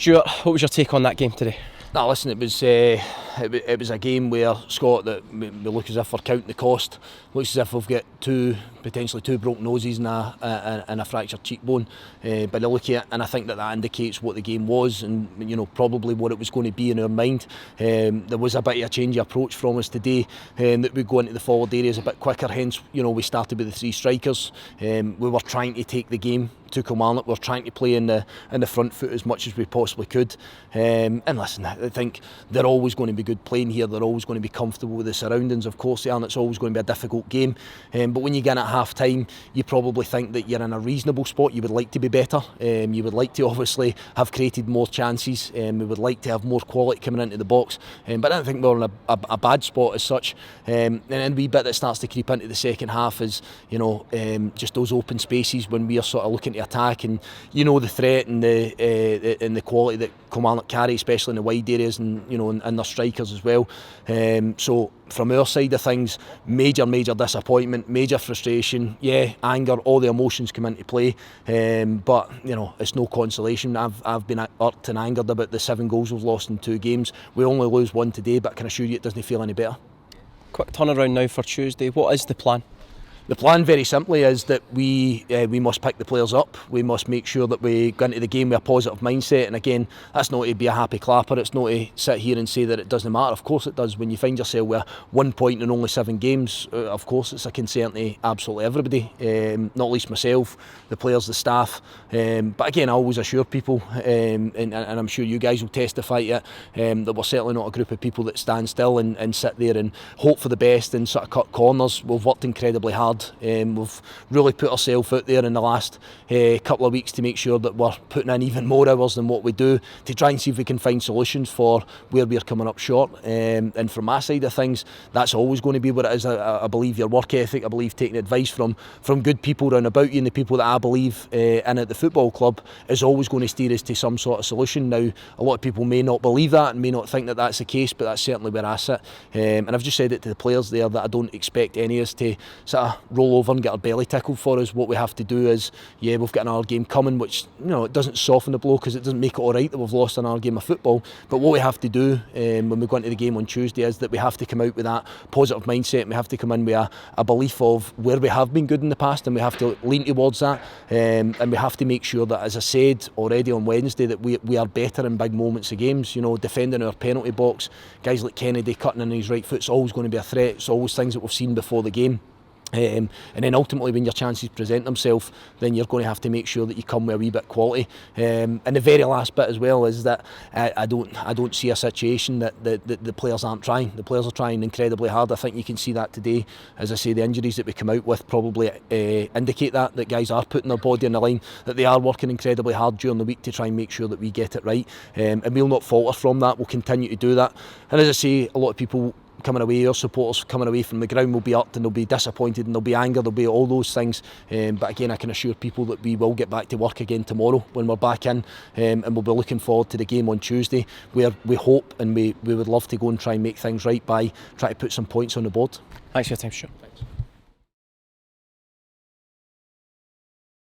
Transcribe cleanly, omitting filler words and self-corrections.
Stuart, what was your take on that game today? No, listen, it was a game where, Scott, that we look as if we're counting the cost. Looks as if we've got potentially two broken noses and a fractured cheekbone by the look of it, and I think that indicates what the game was, and probably what it was going to be in our mind. There was a bit of a change of approach from us today, that we go into the forward areas a bit quicker. Hence, we started with the three strikers. We were trying to take the game to Kilmarnock. We're trying to play in the front foot as much as we possibly could. And listen, I think they're always going to be good playing here. They're always going to be comfortable with the surroundings. Of course they are, and it's always going to be a difficult game. But when you get in at half time, you probably think that you're in a reasonable spot. You would like to be better. You would like to obviously have created more chances. We would like to have more quality coming into the box. But I don't think we're in a bad spot as such. And then a wee bit that starts to creep into the second half is, just those open spaces when we are sort of looking to attack, and the threat and the quality that Kilmarnock carry, especially in the wide areas, and and their strikers as well. So from our side of things, major disappointment, major frustration, anger, all the emotions come into play. But it's no consolation. I've been irked and angered about the 7 goals we've lost in 2 games. We only lose 1 today, but I can assure you it doesn't feel any better. Quick turnaround now for Tuesday. What is the plan? The plan, very simply, is that we must pick the players up. We must make sure that we go into the game with a positive mindset. And again, that's not to be a happy clapper. It's not to sit here and say that it doesn't matter. Of course it does. When you find yourself with 1 point in only 7 games, of course it's a concern to absolutely everybody, not least myself, the players, the staff. But again, I always assure people, and I'm sure you guys will testify to it, that we're certainly not a group of people that stand still and sit there and hope for the best and sort of cut corners. We've worked incredibly hard. We've really put ourselves out there in the last couple of weeks to make sure that we're putting in even more hours than what we do, to try and see if we can find solutions for where we're coming up short. And from my side of things, that's always going to be what it is. I believe your work ethic, I believe taking advice from good people round about you, and the people that I believe in at the football club, is always going to steer us to some sort of solution. Now, a lot of people may not believe that and may not think that that's the case, but that's certainly where I sit. And I've just said it to the players there, that I don't expect any of us to sort of roll over and get our belly tickled for us. What we have to do is, we've got another game coming, which it doesn't soften the blow, because it doesn't make it alright that we've lost another game of football. But what we have to do when we go into the game on Tuesday is that we have to come out with that positive mindset, and we have to come in with a belief of where we have been good in the past, and we have to lean towards that. And we have to make sure that, as I said already on Wednesday, that we are better in big moments of games. Defending our penalty box, guys like Kennedy cutting in his right foot, it's always going to be a threat. It's always things that we've seen before the game. And then ultimately, when your chances present themselves, then you're going to have to make sure that you come with a wee bit of quality. And the very last bit as well is that I don't see a situation that the players aren't trying. The players are trying incredibly hard. I think you can see that today. As I say, the injuries that we come out with probably indicate that guys are putting their body on the line, that they are working incredibly hard during the week to try and make sure that we get it right. And we'll not falter from that. We'll continue to do that. And as I say, a lot of people coming away, our supporters coming away from the ground will be irked, and they'll be disappointed, and they'll be anger, there'll be all those things. But again, I can assure people that we will get back to work again tomorrow when we're back in, and we'll be looking forward to the game on Tuesday, where we hope and we would love to go and try and make things right by trying to put some points on the board. Thanks for your time, Stuart. Thanks.